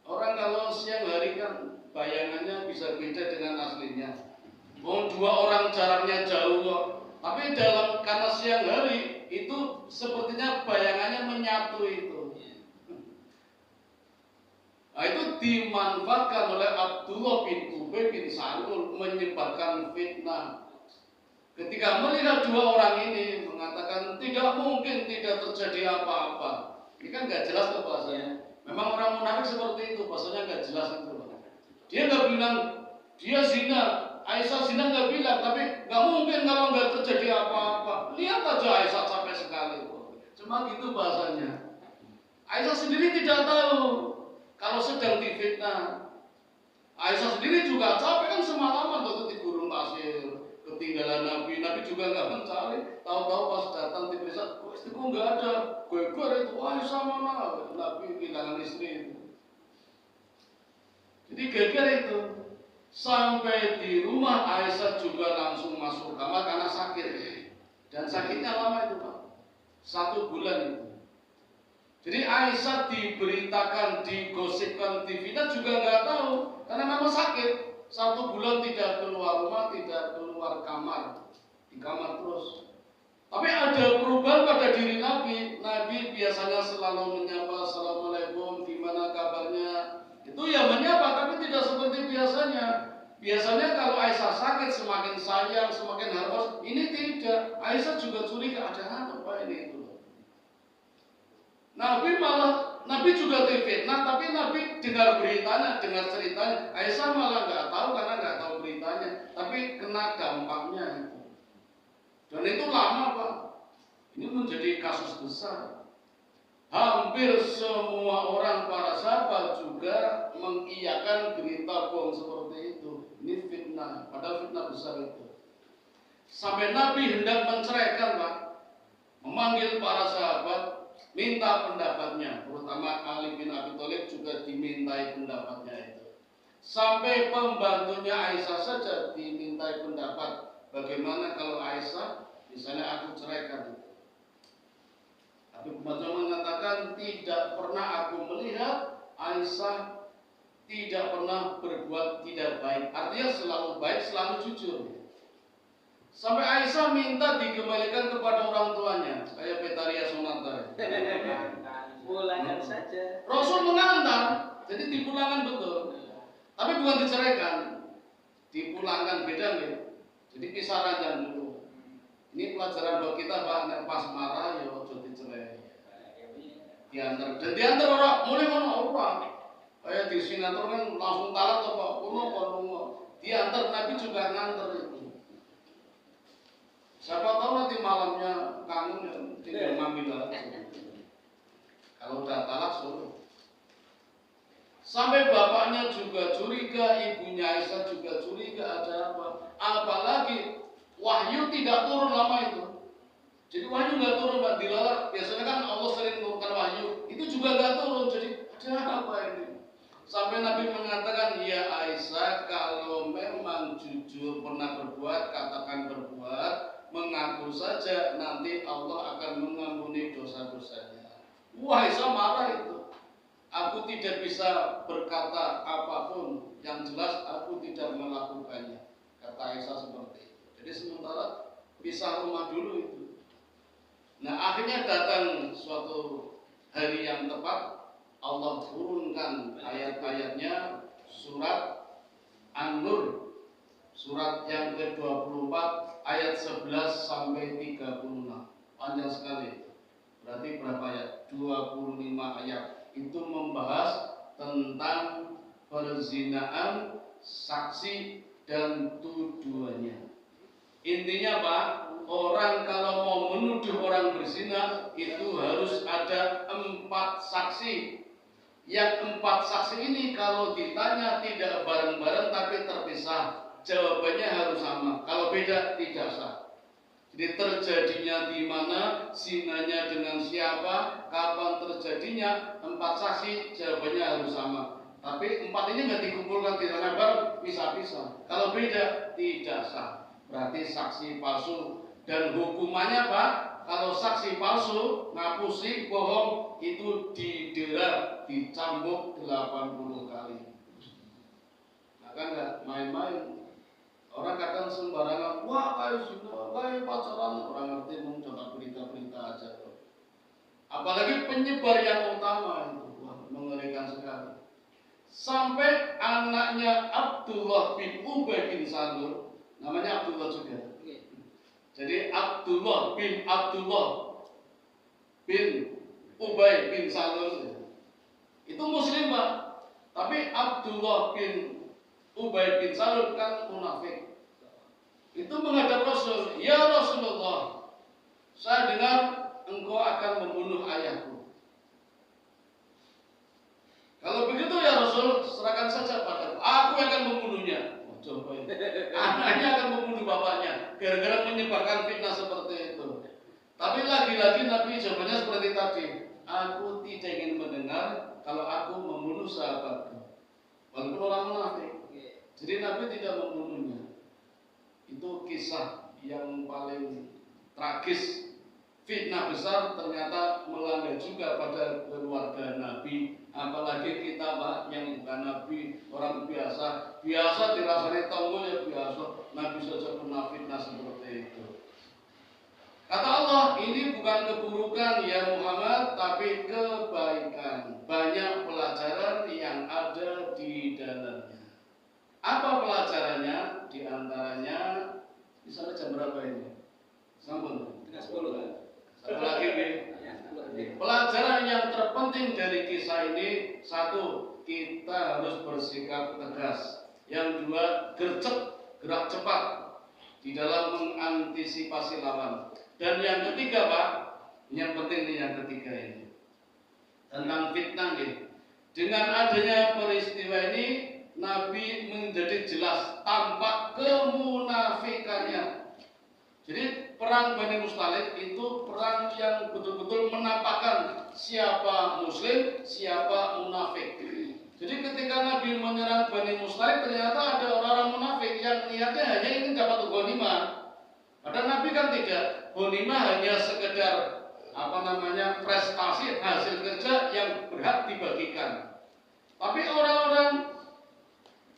Orang kalau siang hari kan bayangannya bisa beda dengan aslinya. Dua orang jaraknya jauh kok. Tapi karena siang hari itu sepertinya bayangannya menyatu itu. Nah, itu dimanfaatkan oleh Abdullah bin Ubay bin Salul menyebarkan fitnah. Ketika melihat dua orang ini mengatakan tidak mungkin tidak terjadi apa-apa. Ini kan nggak jelas tuh bahasanya. Memang orang munafik seperti itu, bahasanya nggak jelas itu. Dia nggak bilang dia zina, Aisyah zina nggak bilang, tapi nggak mungkin kalau nggak terjadi apa-apa. Lihat aja Aisyah sampai sekali. Cuma gitu bahasanya. Aisyah sendiri tidak tahu kalau sedang difitnah. Aisyah sendiri juga capek kan semalaman waktu di gurun pasir, ketinggalan Nabi juga nggak mencari. Tahu-tahu pas datang diperiksa, kok istriku nggak ada. Gue itu Aisyah mana? Nabi kehilangan istri itu. Jadi geger itu. Sampai di rumah Aisyah juga langsung masuk kamar karena sakit. Dan sakitnya lama itu Pak, 1 bulan itu. Jadi Aisyah diberitakan, digosipkan, difitnah juga nggak tahu karena memang sakit. 1 bulan tidak keluar rumah, tidak keluar kamar, di kamar terus. Tapi ada perubahan pada diri Nabi. Nabi biasanya selalu menyapa, Assalamualaikum, gimana kabarnya? Itu ya menyapa, tapi tidak seperti biasanya. Biasanya kalau Aisyah sakit semakin sayang, semakin harus. Ini tidak. Aisyah juga curiga ada apa ini itu. Nabi juga difitnah, tapi Nabi dengar beritanya, dengar ceritanya. Aisyah malah nggak tahu karena nggak tahu beritanya, tapi kena dampaknya itu. Dan itu lama Pak. Ini menjadi kasus besar. Hampir semua orang para sahabat juga mengiyakan berita bohong seperti itu. Ini fitnah, padahal fitnah besar itu. Sampai Nabi hendak menceraikan Pak, memanggil para sahabat, minta pendapatnya, terutama Ali bin Abi Thalib juga dimintai pendapatnya itu. Sampai pembantunya Aisyah saja dimintai pendapat. Bagaimana kalau Aisyah, misalnya aku ceraikan? Tapi pembantu mengatakan tidak pernah aku melihat Aisyah tidak pernah berbuat tidak baik. Artinya selalu baik, selalu jujur. Sampai Aisyah minta dikembalikan kepada orang tuanya, kayak Betaria Sonata. Pulangan saja. Rasul mengantar, jadi dipulangkan betul. Tapi bukan diceraikan, dipulangkan beda nih. Jadi kisah raja dulu. Ini pelajaran buat kita Pak, pas marah ya ojo dicerai. Diantar dan diantar orang, mulai orang. Kayak di sinetron kan langsung talak apa, kuno. Diantar Nabi juga nganter itu. Siapa tahu nanti malamnya kangen ya, tinggal ngambil aja. Kalau udah talak suruh. Sampai bapaknya juga curiga, ibunya Aisyah juga curiga ada apa. Apalagi wahyu tidak turun lama itu. Jadi wahyu nggak turun Pak, dilalak. Biasanya kan Allah sering turunkan wahyu, itu juga nggak turun. Jadi ada apa ini? Sampai Nabi mengatakan, ya Aisyah, kalau memang jujur pernah berbuat, katakan berbuat, mengaku saja, nanti Allah akan mengampuni dosa-dosanya. Wah, Aisyah marah itu. Aku tidak bisa berkata apapun, yang jelas aku tidak melakukannya. Kata Aisyah seperti itu. Jadi sementara pisah rumah dulu itu. Nah akhirnya datang suatu hari yang tepat, Allah turunkan ayat-ayatnya surat An-Nur, surat yang ke-24 ayat 11 sampai 36. Panjang sekali. Berarti berapa ayat? 25 ayat. Itu membahas tentang perzinaan, saksi dan tuduhannya. Intinya Pak, orang kalau mau menuduh orang berzina itu harus ada 4 saksi. Yang 4 saksi ini kalau ditanya tidak bareng-bareng tapi terpisah, jawabannya harus sama. Kalau beda tidak sah. Jadi terjadinya di mana, zinanya dengan siapa, kapan terjadinya, 4 saksi jawabannya harus sama. Tapi 4 ini nggak dikumpulkan di tanah bareng, pisah-pisah. Kalau beda tidak sah. Berarti saksi palsu. Dan hukumannya Pak, kalau saksi palsu ngapusi bohong itu didera, dicambuk 80 kali. Maka nggak main-main. Orang kadang sembarangan, wah kayak zina, kayak pacaran, orang ngerti mencoba berita-berita aja. Apalagi penyebar yang utama itu, wah mengerikan sekali. Sampai anaknya Abdullah bin Ubay bin Salul, namanya Abdullah juga. Jadi Abdullah bin Ubay bin Salul itu Muslim Pak, tapi Abdullah bin Ubay bin Salul kan munafik. Itu menghadap Rasul, ya Rasulullah, saya dengar engkau akan membunuh ayahku. Kalau begitu ya Rasul, serahkan saja padaku, aku akan membunuhnya. Oh, coba ini. Anaknya akan membunuh bapaknya gara-gara menyebarkan fitnah seperti itu. Tapi lagi-lagi Nabi jawabannya seperti tadi, aku tidak ingin mendengar kalau aku membunuh sahabatku, walaupun orang munafik. Jadi Nabi tidak membunuhnya. Itu kisah yang paling tragis. Fitnah besar ternyata melanda juga pada keluarga Nabi. Apalagi kita Pak yang bukan Nabi, orang biasa dirasani tonggol ya biasa. Nabi saja pernah fitnah seperti itu. Kata Allah, ini bukan keburukan ya Muhammad, tapi kebaikan. Banyak pelajaran yang ada di dalamnya. Apa pelajarannya? Di antaranya, misalnya jam berapa ini? Sambung. 10. Satu lagi nih. Pelajaran yang terpenting dari kisah ini, 1, kita harus bersikap tegas. Yang 2, gercep, gerak cepat di dalam mengantisipasi lawan. Dan yang ketiga Pak, yang penting nih yang ketiga ini tentang fitnah nih. Dengan adanya peristiwa ini, Nabi menjadi jelas tampak kemunafikannya. Jadi perang Bani Mustalik itu perang yang betul-betul menampakkan siapa Muslim, siapa munafik. Jadi ketika Nabi menyerang Bani Mustalik, ternyata ada orang-orang munafik yang niatnya hanya ingin dapat ghanimah. Padahal Nabi kan tidak. Ghanimah hanya sekedar prestasi hasil kerja yang berhak dibagikan. Tapi orang-orang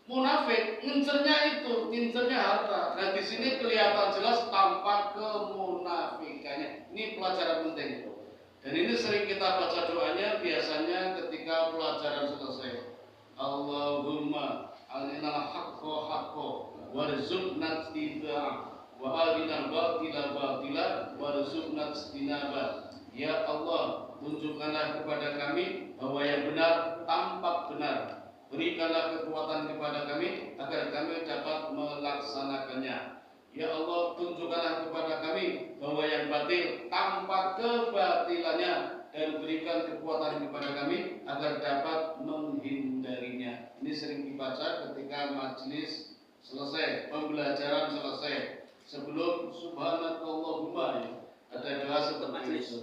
munafik ngincernya harta. Nah di sini kelihatan jelas tampak kemunafikannya. Ini pelajaran penting. Dan ini sering kita baca doanya biasanya ketika pelajaran selesai. Allahumma arinal haqqo haqqo warzuqna ittiba'ah wa arinal batila batila warzuqna ijtinabah. Ya Allah, tunjukkanlah kepada kami bahwa yang benar tampak benar. Berikanlah kekuatan kepada kami agar kami dapat melaksanakannya. Ya Allah, tunjukkanlah kepada kami bahwa yang batil tampak kebatilannya dan berikan kekuatan kepada kami agar dapat menghindarinya. Ini sering dibaca ketika majelis selesai, pembelajaran selesai. Sebelum subhanakallahumma ada doa seperti itu.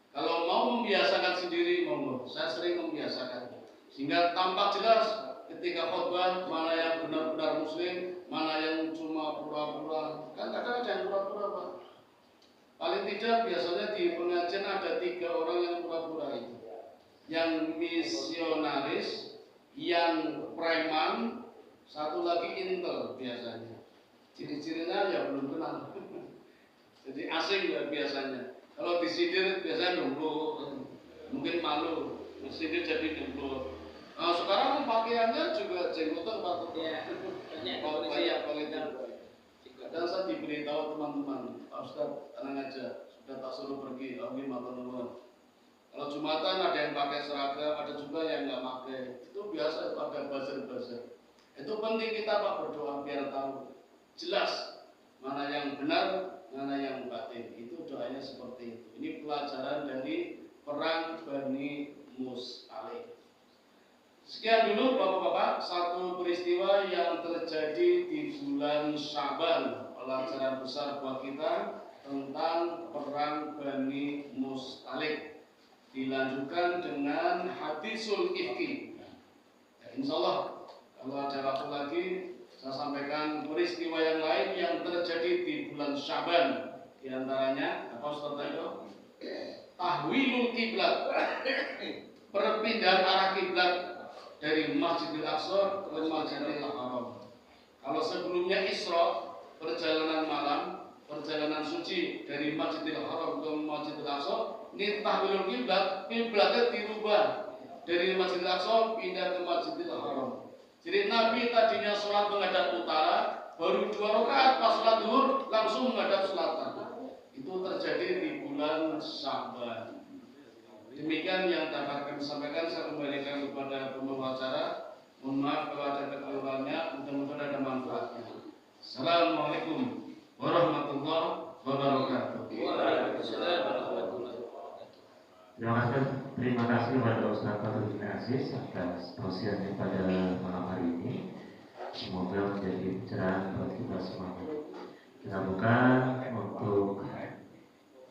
Kalau mau membiasakan sendiri, monggo. Saya sering membiasakan. Sehingga tampak jelas ketika khotbah mana yang benar-benar muslim, mana yang cuma pura-pura. Kan kadang ada yang pura-pura Pak. Paling tidak biasanya di pengajian ada 3 orang yang pura-pura itu. Yang misionaris, yang preman, satu lagi intel biasanya. Ciri-cirinya ya belum kenal. Jadi asing ya biasanya. Kalau disidir biasanya nunggu, mungkin malu. Disidir jadi nunggu. Nah, sekarang pakaiannya juga jenggotan Pak. Iya. Banyak politik. Kadang saya diberitahu teman-teman, Pak Ustaz, tenang aja, sudah tak suruh pergi, amin matur nuwun. Kalau Jumatan ada yang pakai seragam, ada juga yang nggak pakai. Itu biasa, itu ada buzzer-buzzer. Itu penting kita Pak berdoa biar tahu jelas mana yang benar, mana yang batin. Itu doanya seperti itu. Ini pelajaran dari perang Bani Mustalik. Sekian dulu Bapak-bapak, satu peristiwa yang terjadi di bulan Syaban, pelajaran besar buat kita tentang perang Bani Mustalik. Dilanjutkan dengan hadisul ifki. Ya, insya Allah kalau ada waktu lagi saya sampaikan peristiwa yang lain yang terjadi di bulan Syaban. Di antaranya apa Ustaz itu? Tahwilul kiblat, perpindahan arah kiblat dari Masjidil Aqsa ke Masjidil Haram. Kalau sebelumnya Isra, perjalanan malam, perjalanan suci dari Masjidil Haram ke Masjidil Aqsa, ini tahwilul kiblat, kiblatnya dirubah dari Masjidil Aqsa pindah ke Masjidil Haram. Jadi Nabi tadinya sholat menghadap utara, baru 2 rakaat pas sholat zuhur langsung menghadap selatan. Itu terjadi di bulan Syaban. Demikian yang dapat kami sampaikan. Saya kembalikan kepada pembawa acara. Mohon maaf kalau ada kekeliruannya, mudah-mudahan ada manfaatnya. Assalamualaikum warahmatullahi wabarakatuh. Waalaikumsalam warahmatullahi wabarakatuh. Terima kasih kepada Ustaz Fadlul Aziz atas tausiahnya pada malam hari ini. Semoga menjadi pencerahan buat kita semua. Kita buka untuk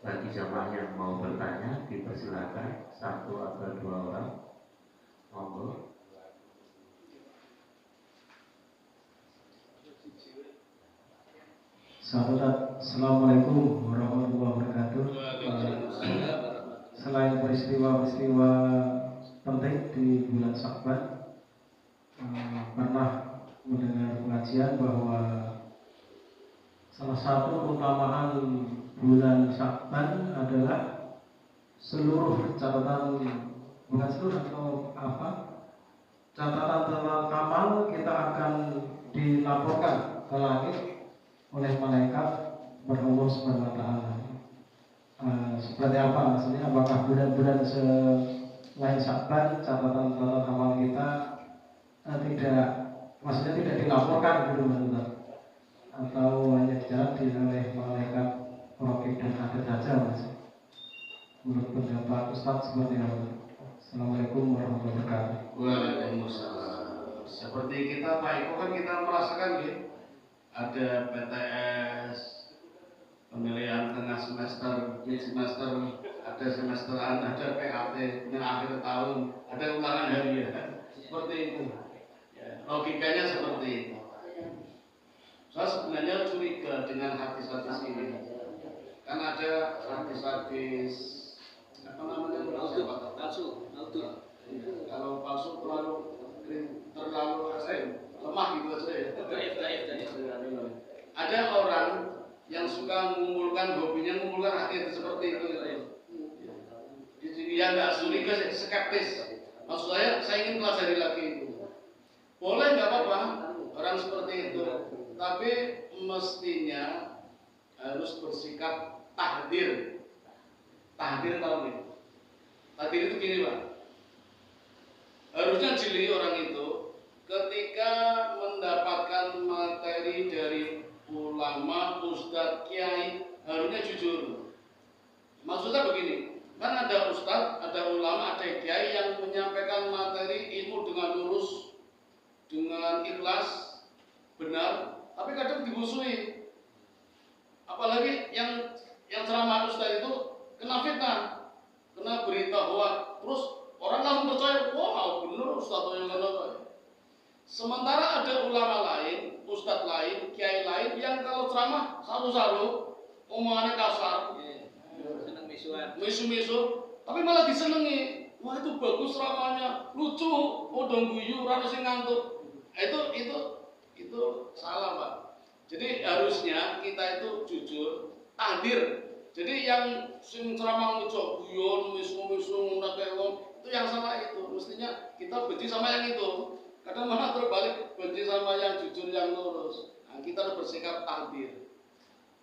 bagi jamaah yang mau bertanya, dipersilakan 1 atau 2 orang. Monggo. Assalamualaikum warahmatullahi wabarakatuh. Selain peristiwa-peristiwa penting di bulan Syakban, pernah mendengar pengajian bahwa salah satu keutamaan bulan Syakban adalah seluruh catatan, bukan seluruh atau apa, catatan amal kita akan dilaporkan ke langit oleh malaikat berAllah Subhanahu wa taala. Seperti apa maksudnya? Apakah bulan-bulan selain Syakban catatan amal kita tidak dilaporkan gitu Ustaz? Atau hanya dicatat oleh malaikat Raqib dan Atid saja Mas? Menurut pendapat Ustaz seperti apa? Assalamualaikum warahmatullahi wabarakatuh. Waalaikumsalam. Seperti kita Pak Eko kan kita merasakan ya, ada PTS, pemilihan tengah semester, mid semester, ada semesteran, ada PAT, dan akhir tahun, ada ulangan harian, seperti itu. Ya, logikanya seperti itu. Saya sebenarnya curiga dengan hadis-hadis ini, kan ada hadis-hadis apa namanya Palsu. Kalau palsu terlalu lemah gitu aja ya. Ada orang yang suka mengumpulkan hobinya mengumpulkan hadis seperti itu. Dia nggak curiga, skeptis. Maksud saya ingin pelajari lagi itu. Boleh nggak apa-apa orang seperti itu, tapi mestinya harus bersikap tahdir. Tahdir tahu nih? Tahdir itu gini Pak. Harusnya jeli orang itu ketika mendapatkan materi dari ulama, ustadz, kiai, harusnya jujur. Maksudnya begini, kan ada ustadz, ada ulama, ada kiai yang menyampaikan materi ilmu dengan lurus, dengan ikhlas, benar, tapi kadang dimusuhi. Apalagi yang ceramah ustadz itu kena fitnah, kena berita hoax, terus orang langsung percaya, wah benar ustadz yang kena. Sementara ada ulama lain, ustadz lain, kiai lain yang kalau ceramah saru-saru, omongannya kasar, Seneng misuan. misu-misu, tapi malah disenengi. Wah itu bagus ceramahnya, lucu, podong guyu, rada sing ngantuk. Itu salah Pak. Jadi harusnya kita itu jujur, tahdir. Jadi yang sing ceramah ngucap guyon, misu-misu, itu yang salah itu. Mestinya kita benci sama yang itu. Kadang malah terbalik, benci sama yang jujur, yang lurus. Nah, kita harus bersikap tahdir.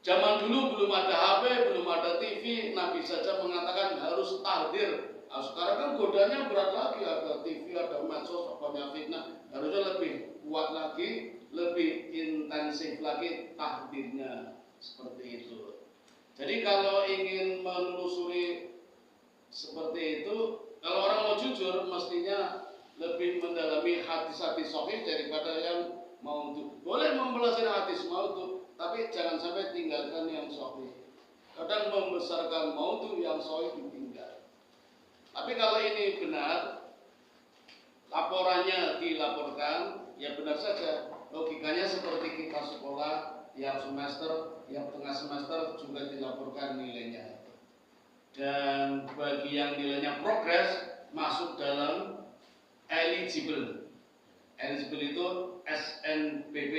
Zaman dulu belum ada HP, belum ada TV, Nabi saja mengatakan harus tahdir. Nah, sekarang kan godanya berat lagi, ada TV, ada medsos, banyak fitnah. Harusnya lebih kuat lagi, lebih intensif lagi tahdirnya. Seperti itu. Jadi kalau ingin menelusuri seperti itu, kalau orang mau jujur mestinya lebih mendalami hadis-hadis sahih daripada yang maudhu. Boleh mempelajari hadis maudhu, tapi jangan sampai tinggalkan yang sahih. Kadang membesarkan maudhu, yang sahih ditinggal. Tapi kalau ini benar, laporannya dilaporkan, ya benar saja. Logikanya seperti kita sekolah tiap semester, tiap tengah semester juga dilaporkan nilainya. Dan bagi yang nilainya progres masuk dalam eligible. Eligible itu SNBP,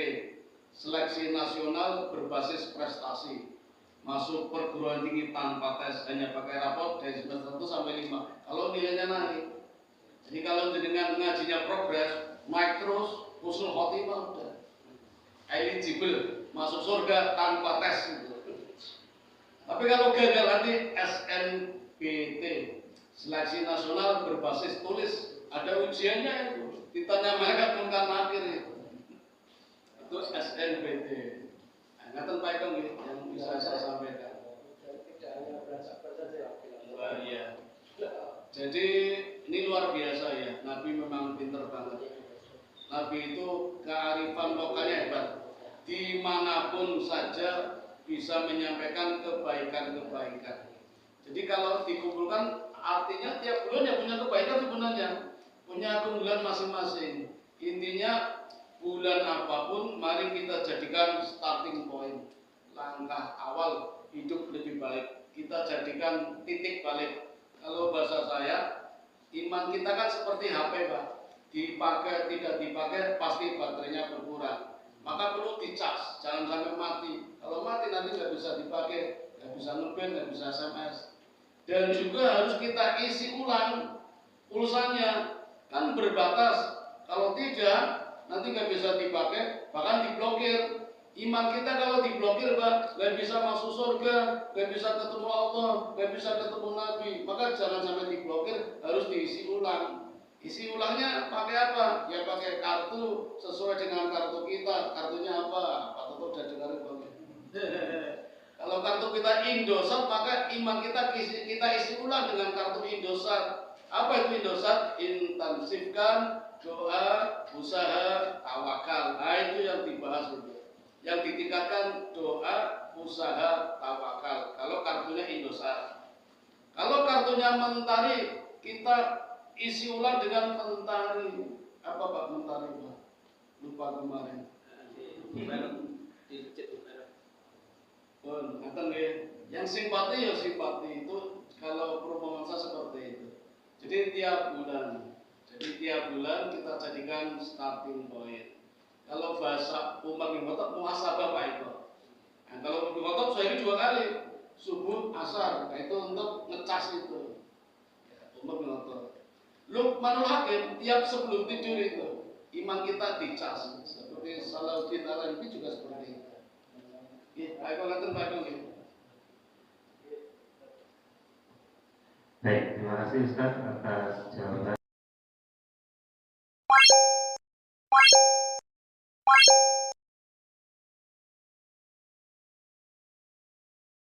Seleksi Nasional Berbasis Prestasi. Masuk perguruan tinggi tanpa tes, hanya pakai raport dari semester 1 sampai 5. Kalau nilainya naik. Jadi kalau dengan ngajinya progres, naik terus, usul khotimah udah eligible, masuk surga tanpa tes gitu. Tapi kalau gagal nanti SNBT, Seleksi Nasional Berbasis Tulis, ada ujiannya itu, ditanya mereka tentang akhir itu SNBT. Ngaten Pak Eko yang bisa saya sampaikan. Iya. Jadi ini luar biasa ya, Nabi memang pinter banget. Nabi itu kearifan lokalnya hebat. Dimanapun saja bisa menyampaikan kebaikan-kebaikan. Jadi kalau dikumpulkan artinya tiap bulan ya punya kebaikan sebenarnya, punya keunggulan masing-masing. Intinya bulan apapun mari kita jadikan starting point, langkah awal hidup lebih baik. Kita jadikan titik balik. Kalau bahasa saya, iman kita kan seperti HP Pak, dipakai tidak dipakai pasti baterainya berkurang. Maka perlu dicas, jangan sampai mati. Kalau mati nanti nggak bisa dipakai, nggak bisa nge-ban, nggak bisa SMS. Dan juga harus kita isi ulang pulsanya, kan berbatas. Kalau tidak nanti nggak bisa dipakai, bahkan diblokir. Iman kita kalau diblokir Pak, nggak bisa masuk surga, nggak bisa ketemu Allah, nggak bisa ketemu Nabi. Maka jangan sampai diblokir, harus diisi ulang. Isi ulangnya pakai apa? Ya pakai kartu sesuai dengan kartu kita. Kartunya apa? Pak Toto udah dengar itu. Kalau kartu kita Indosat, maka iman kita isi ulang dengan kartu Indosat. Apa itu Indosat? Intensifkan doa, usaha, tawakal. Nah itu yang dibahas itu. Yang ditingkatkan doa, usaha, tawakal. Kalau kartunya Indosat. Kalau kartunya Mentari, kita isi ulang dengan Mentari. Apa Pak Mentari Pak? Lupa kemarin. Ngaten nggih. Yang simpati ya simpati itu kalau perumpamaan seperti itu. Jadi tiap bulan kita jadikan starting point. Kalau bahasa Umar bin Khattab muhasabah Pak itu. Nah, kalau bin Khattab sehari 2 kali, subuh, asar. Nah, itu untuk ngecas itu. Ya, Umar bin Khattab. Luqmanul Hakim tiap sebelum tidur itu iman kita dicas. Seperti Salahuddin Al-Ayyubi juga seperti itu. Ya, ayo ngaten Pak Dong. Baik, terima kasih Ustaz atas jawaban.